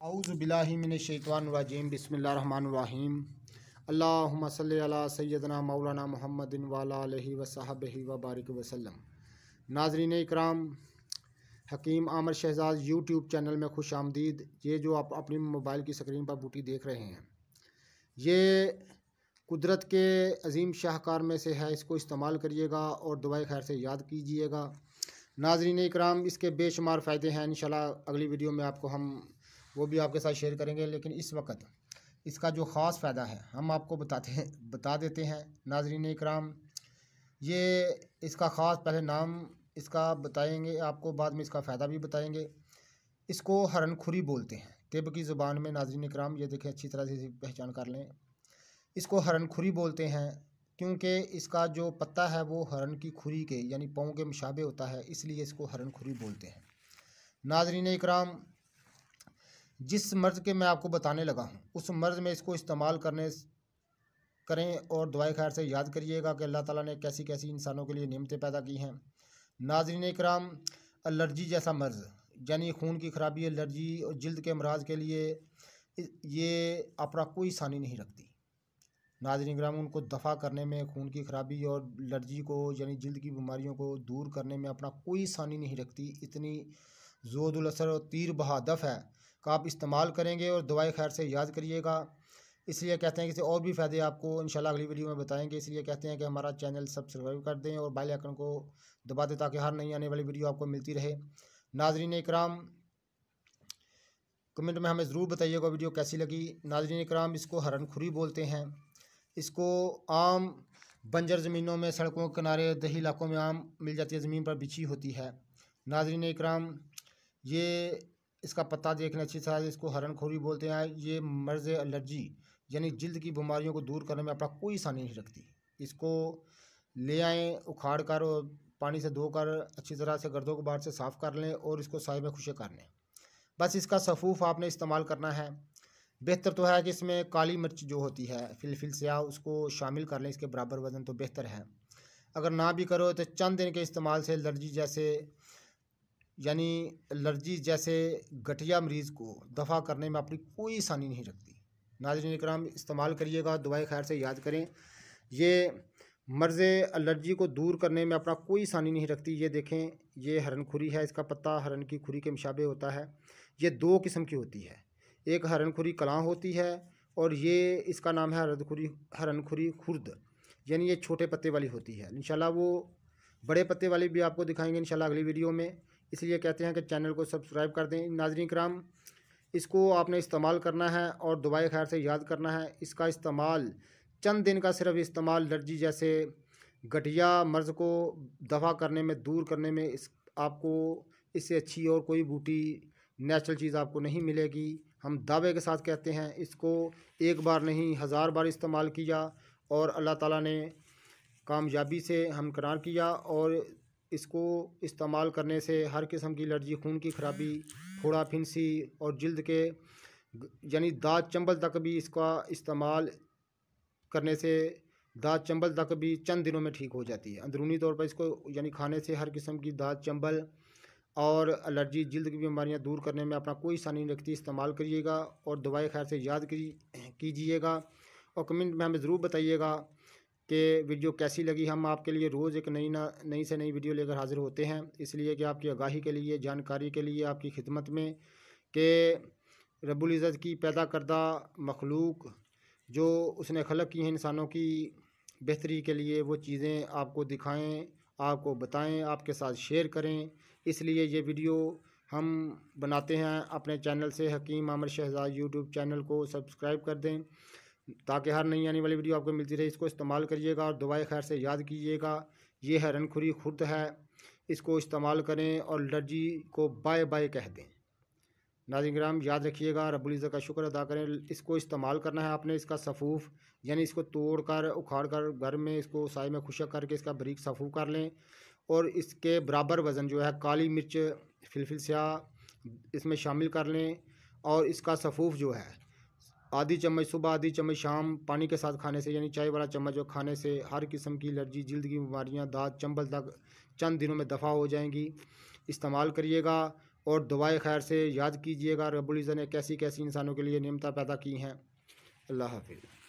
औज़ु बिल्लाहि मिनश शैतानिर रजीम बिस्मिल्लाहिर रहमानिर रहीम अल्लाहुम्मा सल्लि अला सय्यदना मौलाना मुहम्मदिन व अला आलिहि व सहबिहि व बारिक वसल्लम। नाज़रीन इकराम, हकीम आमिर शहजाद यूट्यूब चैनल में खुश आमदीद। ये जो आप अपनी मोबाइल की स्क्रीन पर बूटी देख रहे हैं, ये कुदरत के अजीम शाहकार में से है। इसको इस्तेमाल करिएगा और दुआए खैर से याद कीजिएगा। नाज़रीन इकराम, इसके बेशुमार फ़ायदे हैं। इंशाल्लाह अगली वीडियो में आपको हम वो भी आपके साथ शेयर करेंगे, लेकिन इस वक्त इसका जो ख़ास फ़ायदा है हम आपको बता देते हैं। नाज़रीन इकराम, ये इसका ख़ास पहले नाम इसका बताएंगे आपको, बाद में इसका फ़ायदा भी बताएंगे। इसको हरन खुरी बोलते हैं तिब की ज़ुबान में। नाज़रीन इकराम, ये देखें, अच्छी तरह से पहचान कर लें। इसको हरन खुरी बोलते हैं क्योंकि इसका जो पत्ता है वो हरन की खुरी के यानी पाँव के मुशाबे होता है, इसलिए इसको हरन खुरी बोलते हैं। नाज़रीन इकराम, जिस मर्ज़ के मैं आपको बताने लगा हूँ उस मर्ज़ में इसको इस्तेमाल करें और दुआए खैर से याद करिएगा कि अल्लाह ताला ने कैसी कैसी इंसानों के लिए नेमतें पैदा की हैं। नाज़रीन इकराम, एलर्जी जैसा मर्ज़ यानी खून की खराबी, एलर्जी और जल्द के अमराज के लिए ये अपना कोई सानी नहीं रखती। नाज़रीन इकराम, उनको दफ़ा करने में, खून की खराबी और एलर्जी को यानी जल्द की बीमारियों को दूर करने में अपना कोई सानी नहीं रखती। इतनी ज़ोरुल असर और तीर बहादफ है कि आप इस्तेमाल करेंगे और दुआए खैर से याद करिएगा। इसलिए कहते हैं कि और भी फ़ायदे आपको इंशाल्लाह अगली वीडियो में बताएंगे। इसलिए कहते हैं कि हमारा चैनल सब्सक्राइब कर दें और बेल आइकन को दबा दें ताकि हर नई आने वाली वीडियो आपको मिलती रहे। नाज़रीन इकराम, कमेंट में हमें ज़रूर बताइएगा वीडियो कैसी लगी। नाज़रीन इकराम, इसको हरन खुरी बोलते हैं। इसको आम बंजर ज़मीनों में, सड़कों के किनारे, दही इलाकों में आम मिल जाती है, ज़मीन पर बिछी होती है। नाज़रीन इकराम, ये इसका पत्ता देखने अच्छी तरह से, इसको हरन खुरी बोलते हैं। ये मर्ज़ एलर्जी यानी जल्द की बीमारियों को दूर करने में अपना कोई सानी नहीं रखती। इसको ले आएँ, उखाड़ कर और पानी से धोकर अच्छी तरह से गर्दों गुबार से साफ़ कर लें और इसको साए में खुशक कर लें। बस इसका सफ़ूफ़ आपने इस्तेमाल करना है। बेहतर तो है कि इसमें काली मिर्च जो होती है फिलफिल स्याह, उसको शामिल कर लें, इसके बराबर वज़न, तो बेहतर है। अगर ना भी करो तो चंद दिन के इस्तेमाल से एलर्जी जैसे गठिया मरीज़ को दफ़ा करने में अपनी कोई सानी नहीं रखती। नाज़रीन इकराम, इस्तेमाल करिएगा, दुआए खैर से याद करें। ये मर्ज़ एलर्जी को दूर करने में अपना कोई सानी नहीं रखती। ये देखें, ये हरन खुरी है, इसका पत्ता हरन की खुरी के मुशाबे होता है। ये दो किस्म की होती है, एक हरन खुरी कलां होती है और ये इसका नाम है हरन खुरी खुर्द, यानी ये छोटे पत्ते वाली होती है। इंशाल्लाह वो बड़े पत्ते वाली भी आपको दिखाएंगे इंशाल्लाह अगली वीडियो में। इसलिए कहते हैं कि चैनल को सब्सक्राइब कर दें। नाज़रीन इकराम, इसको आपने इस्तेमाल करना है और दुआए खैर से याद करना है। इसका इस्तेमाल चंद दिन का सिर्फ इस्तेमाल एलर्जी जैसे गठिया मर्ज़ को दफ़ा करने में, दूर करने में, आपको इससे अच्छी और कोई बूटी नेचुरल चीज़ आपको नहीं मिलेगी। हम दावे के साथ कहते हैं, इसको एक बार नहीं 1000 बार इस्तेमाल किया और अल्लाह ताला ने कामयाबी से हमकरार किया। और इसको इस्तेमाल करने से हर किस्म की एलर्जी, खून की खराबी, फोड़ा फिंसी और जल्द के यानी दाँत चंबल तक भी इसका इस्तेमाल करने से दाँत चंबल तक भी चंद दिनों में ठीक हो जाती है। अंदरूनी तौर पर इसको यानी खाने से हर किस्म की दाँत चंबल और एलर्जी, जल्द की बीमारियां दूर करने में अपना कोई सानी नहीं रखती। इस्तेमाल करिएगा और दुआए खैर से याद कीजिएगा और कमेंट में हमें ज़रूर बताइएगा कि वीडियो कैसी लगी। हम आपके लिए रोज़ एक नई से नई वीडियो लेकर हाज़िर होते हैं, इसलिए कि आपकी आगाही के लिए, जानकारी के लिए, आपकी खिदमत में, कि रब्बुल इज़्ज़त की पैदा करदा मखलूक जो उसने खलक की हैं इंसानों की बेहतरी के लिए, वो चीज़ें आपको दिखाएं, आपको बताएं, आपके साथ शेयर करें। इसलिए ये वीडियो हम बनाते हैं अपने चैनल से। हकीम आमिर शहजाद यूट्यूब चैनल को सब्सक्राइब कर दें ताकि हर नई आने वाली वीडियो आपको मिलती रहे। इसको इस्तेमाल करिएगा और दुआए खैर से याद कीजिएगा। ये हरन खुरी खुर्द है, इसको इस्तेमाल करें और एलर्जी को बाय बाय कह दें। नाज़रीन किराम, याद रखिएगा, रब्बुल इज़्ज़त का शुक्र अदा करें। इसको इस्तेमाल करना है आपने, इसका सफ़ूफ़ यानी इसको तोड़ कर, उखाड़ कर, घर में इसको साए में खुशक करके इसका बारीक सफ़ूफ़ कर लें और इसके बराबर वज़न जो है काली मिर्च फिलफिल स्याह इसमें शामिल कर लें। और इसका सफ़ूफ़ जो है आधी चम्मच सुबह, आधी चम्मच शाम पानी के साथ खाने से, यानी चाय वाला चम्मच जो खाने से हर किस्म की एलर्जी, जल्द की बीमारियां, दाँत चंबल तक चंद दिनों में दफ़ा हो जाएंगी। इस्तेमाल करिएगा और दुआए खैर से याद कीजिएगा रब्बुल इज़्ज़त ने कैसी कैसी इंसानों के लिए नेमतें पैदा की हैं। अल्लाह हाफ़िज़।